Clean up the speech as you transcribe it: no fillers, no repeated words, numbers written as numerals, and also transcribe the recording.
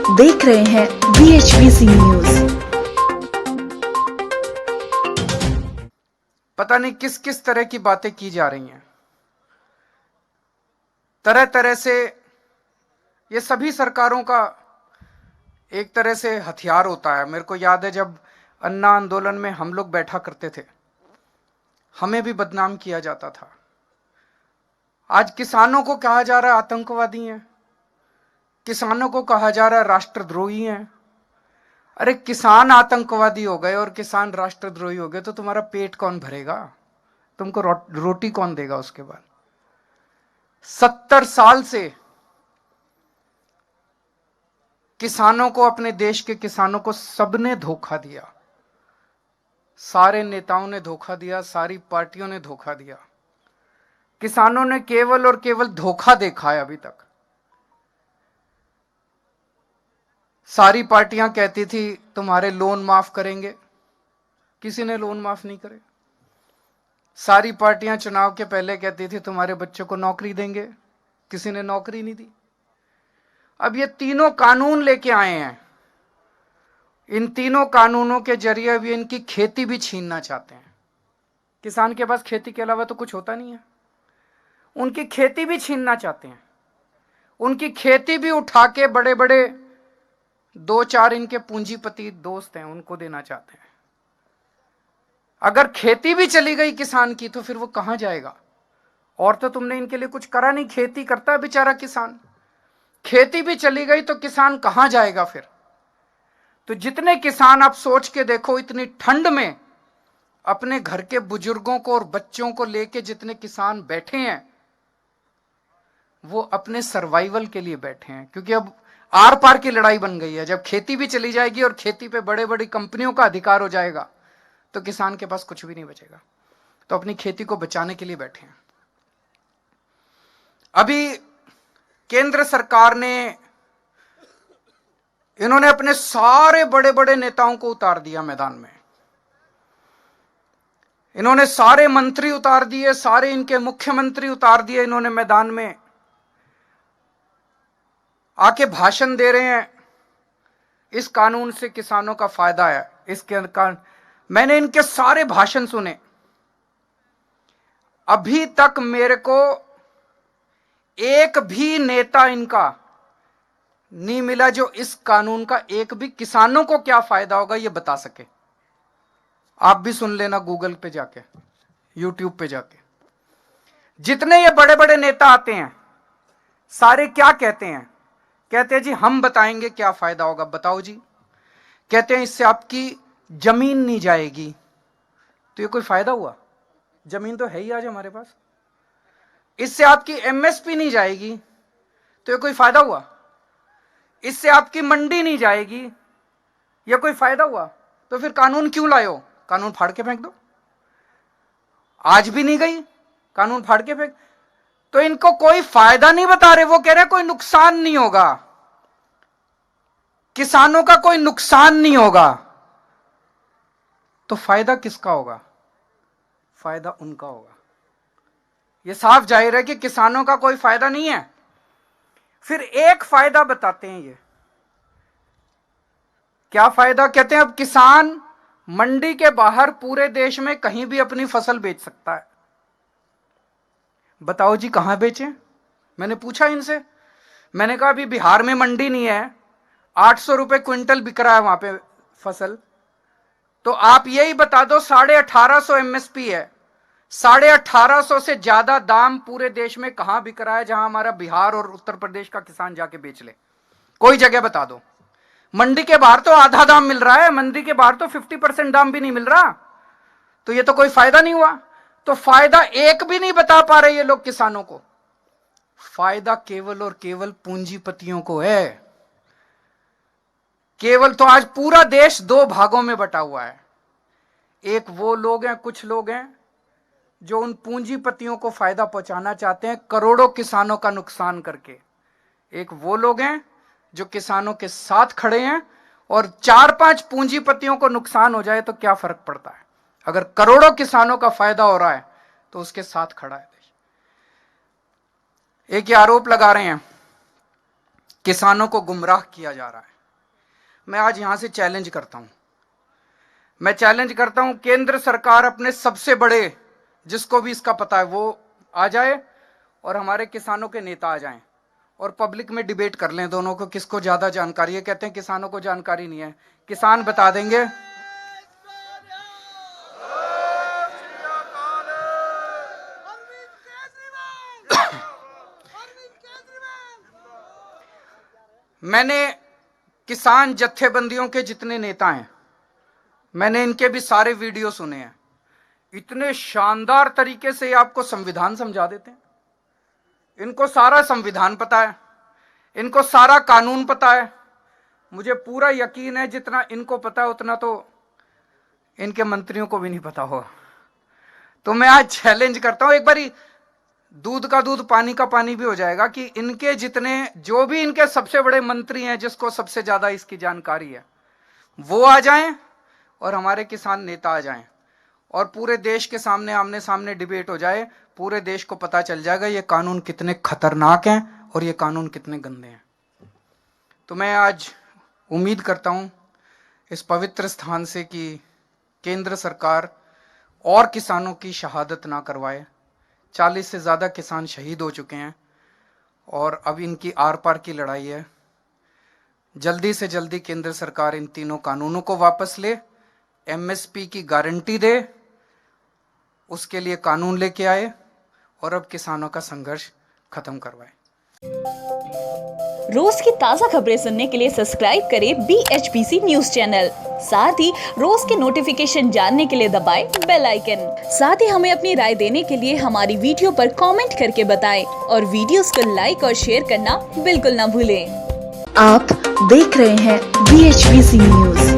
देख रहे हैं BHBC न्यूज। पता नहीं किस किस तरह की बातें की जा रही हैं। तरह तरह से ये सभी सरकारों का एक तरह से हथियार होता है। मेरे को याद है जब अन्ना आंदोलन में हम लोग बैठा करते थे, हमें भी बदनाम किया जाता था। आज किसानों को कहा जा रहा है आतंकवादी हैं, किसानों को कहा जा रहा है राष्ट्रद्रोही हैं। अरे किसान आतंकवादी हो गए और किसान राष्ट्रद्रोही हो गए तो तुम्हारा पेट कौन भरेगा? तुमको रोटी कौन देगा उसके बाद? 70 साल से किसानों को, अपने देश के किसानों को सबने धोखा दिया। सारे नेताओं ने धोखा दिया, सारी पार्टियों ने धोखा दिया। किसानों ने केवल और केवल धोखा देखा है अभी तक। सारी पार्टियां कहती थी तुम्हारे लोन माफ करेंगे, किसी ने लोन माफ नहीं करे। सारी पार्टियां चुनाव के पहले कहती थी तुम्हारे बच्चों को नौकरी देंगे, किसी ने नौकरी नहीं दी। अब ये तीनों कानून लेके आए हैं, इन तीनों कानूनों के जरिए अब ये इनकी खेती भी छीनना चाहते हैं। किसान के पास खेती के अलावा तो कुछ होता नहीं है, उनकी खेती भी छीनना चाहते हैं। उनकी खेती भी उठा के बड़े बड़े 2-4 इनके पूंजीपति दोस्त हैं उनको देना चाहते हैं। अगर खेती भी चली गई किसान की तो फिर वो कहां जाएगा? और तो तुमने इनके लिए कुछ करा नहीं, खेती करता है बेचारा किसान। खेती भी चली गई तो किसान कहां जाएगा फिर? तो जितने किसान, आप सोच के देखो, इतनी ठंड में अपने घर के बुजुर्गों को और बच्चों को लेके जितने किसान बैठे हैं, वो अपने सर्वाइवल के लिए बैठे हैं। क्योंकि अब आर पार की लड़ाई बन गई है। जब खेती भी चली जाएगी और खेती पे बड़े बड़ी कंपनियों का अधिकार हो जाएगा तो किसान के पास कुछ भी नहीं बचेगा। तो अपनी खेती को बचाने के लिए बैठे हैं। अभी केंद्र सरकार ने, इन्होंने अपने सारे बड़े बड़े नेताओं को उतार दिया मैदान में। इन्होंने सारे मंत्री उतार दिए, सारे इनके मुख्यमंत्री उतार दिए। इन्होंने मैदान में आके भाषण दे रहे हैं, इस कानून से किसानों का फायदा है। इसके कारण मैंने इनके सारे भाषण सुने, अभी तक मेरे को एक भी नेता इनका नहीं मिला जो इस कानून का एक भी किसानों को क्या फायदा होगा ये बता सके। आप भी सुन लेना गूगल पे जाके, यूट्यूब पे जाके। जितने ये बड़े बड़े नेता आते हैं सारे क्या कहते हैं? कहते हैं जी हम बताएंगे क्या फायदा होगा। बताओ जी। कहते हैं इससे आपकी जमीन नहीं जाएगी। तो ये कोई फायदा हुआ? जमीन तो है ही आज हमारे पास। इससे आपकी MSP नहीं जाएगी, तो ये कोई फायदा हुआ? इससे आपकी मंडी नहीं जाएगी, ये कोई फायदा हुआ? तो फिर कानून क्यों लाए हो? कानून फाड़ के फेंक दो। आज भी नहीं गई, कानून फाड़ के फेंक। तो इनको कोई फायदा नहीं बता रहे, वो कह रहे कोई नुकसान नहीं होगा, किसानों का कोई नुकसान नहीं होगा। तो फायदा किसका होगा? फायदा उनका होगा। ये साफ जाहिर है कि किसानों का कोई फायदा नहीं है। फिर एक फायदा बताते हैं ये, क्या फायदा? कहते हैं अब किसान मंडी के बाहर पूरे देश में कहीं भी अपनी फसल बेच सकता है। बताओ जी कहां बेचें? मैंने पूछा इनसे, मैंने कहा अभी बिहार में मंडी नहीं है, 800 रुपए क्विंटल बिक रहा है वहां पे फसल। तो आप यही बता दो, 1850 MSP है, 1850 से ज्यादा दाम पूरे देश में कहां बिक रहा है जहां हमारा बिहार और उत्तर प्रदेश का किसान जाके बेच ले? कोई जगह बता दो। मंडी के बाहर तो आधा दाम मिल रहा है, मंडी के बाहर तो 50% दाम भी नहीं मिल रहा। तो ये तो कोई फायदा नहीं हुआ। तो फायदा एक भी नहीं बता पा रहे ये लोग किसानों को। फायदा केवल और केवल पूंजीपतियों को है। केवल। तो आज पूरा देश 2 भागों में बटा हुआ है। एक वो लोग हैं, कुछ लोग हैं जो उन पूंजीपतियों को फायदा पहुंचाना चाहते हैं करोड़ों किसानों का नुकसान करके। एक वो लोग हैं जो किसानों के साथ खड़े हैं, और 4-5 पूंजीपतियों को नुकसान हो जाए तो क्या फर्क पड़ता है? अगर करोड़ों किसानों का फायदा हो रहा है तो उसके साथ खड़ा है देश। एक ये आरोप लगा रहे हैं किसानों को गुमराह किया जा रहा है। मैं आज यहां से चैलेंज करता हूं, मैं चैलेंज करता हूं केंद्र सरकार अपने सबसे बड़े, जिसको भी इसका पता है, वो आ जाए और हमारे किसानों के नेता आ जाएं और पब्लिक में डिबेट कर लें दोनों को, किसको ज्यादा जानकारी है। कहते हैं किसानों को जानकारी नहीं है, किसान बता देंगे। मैंने किसान जत्थेबंदियों के जितने नेता हैं, मैंने इनके भी सारे वीडियो सुने हैं। इतने शानदार तरीके से आपको संविधान समझा देते हैं। इनको सारा संविधान पता है, इनको सारा कानून पता है। मुझे पूरा यकीन है जितना इनको पता है उतना तो इनके मंत्रियों को भी नहीं पता होगा। तो मैं आज चैलेंज करता हूं, एक बारी दूध का दूध पानी का पानी भी हो जाएगा कि इनके जितने, जो भी इनके सबसे बड़े मंत्री हैं, जिसको सबसे ज्यादा इसकी जानकारी है, वो आ जाएं और हमारे किसान नेता आ जाएं और पूरे देश के सामने आमने सामने डिबेट हो जाए। पूरे देश को पता चल जाएगा ये कानून कितने खतरनाक हैं और ये कानून कितने गंदे हैं। तो मैं आज उम्मीद करता हूं इस पवित्र स्थान से कि केंद्र सरकार और किसानों की शहादत ना करवाए। 40 से ज़्यादा किसान शहीद हो चुके हैं और अब इनकी आर पार की लड़ाई है। जल्दी से जल्दी केंद्र सरकार इन तीनों कानूनों को वापस ले, एमएसपी की गारंटी दे, उसके लिए कानून लेके आए और अब किसानों का संघर्ष खत्म करवाए। रोज की ताज़ा खबरें सुनने के लिए सब्सक्राइब करें BHPC न्यूज चैनल। साथ ही रोज के नोटिफिकेशन जानने के लिए दबाएं बेल आइकन। साथ ही हमें अपनी राय देने के लिए हमारी वीडियो पर कमेंट करके बताएं और वीडियोस को लाइक और शेयर करना बिल्कुल ना भूलें। आप देख रहे हैं BHPC न्यूज।